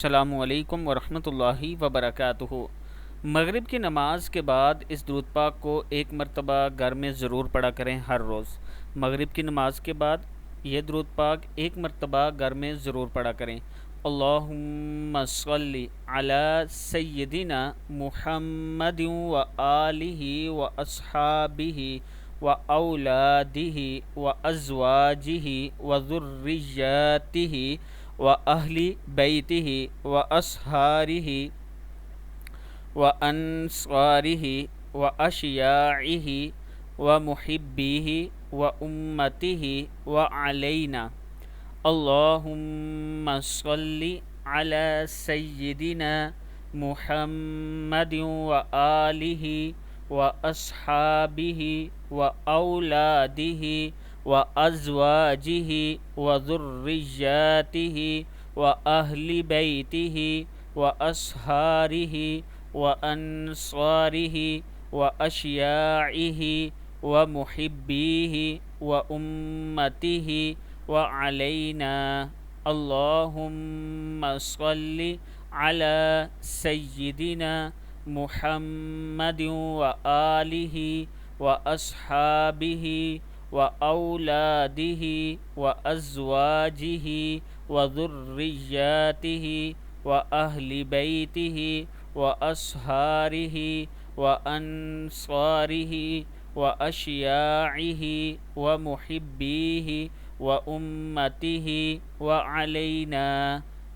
السلام علیکم ورحمۃ اللہ وبرکاتہ۔ مغرب کی نماز کے بعد اس درود پاک کو ایک مرتبہ گھر میں ضرور پڑھا کریں ہر روز۔ مغرب کی نماز کے بعد یہ درود پاک ایک مرتبہ گھر میں ضرور پڑھا کریں۔ اللہم صلی علی سیدنا محمد و آلہ و اصحابہ و اولادہ و ازواجہ و ذریاتہ وأهل بيته وأصهاره وأنصاره وأشياعه ومحبيه وأمته وعلينا اللهم صل على سيدنا محمد وآله وأصحابه وأولاده وأزواجه وذرياته وأهل بيته وأصهاره وأنصاره وأشياعه ومحبيه وأمته وعلينا اللهم صل على سيدنا محمد وآله وأصحابه وأولاده وأزواجه وذرياته وأهل بيته وأصهاره وأنصاره وأشياعه ومحبيه وأمته وعلينا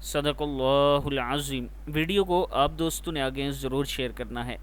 صدق اللہ العظیم۔ ویڈیو کو آپ دوستوں نے آگے ضرور شیئر کرنا ہے۔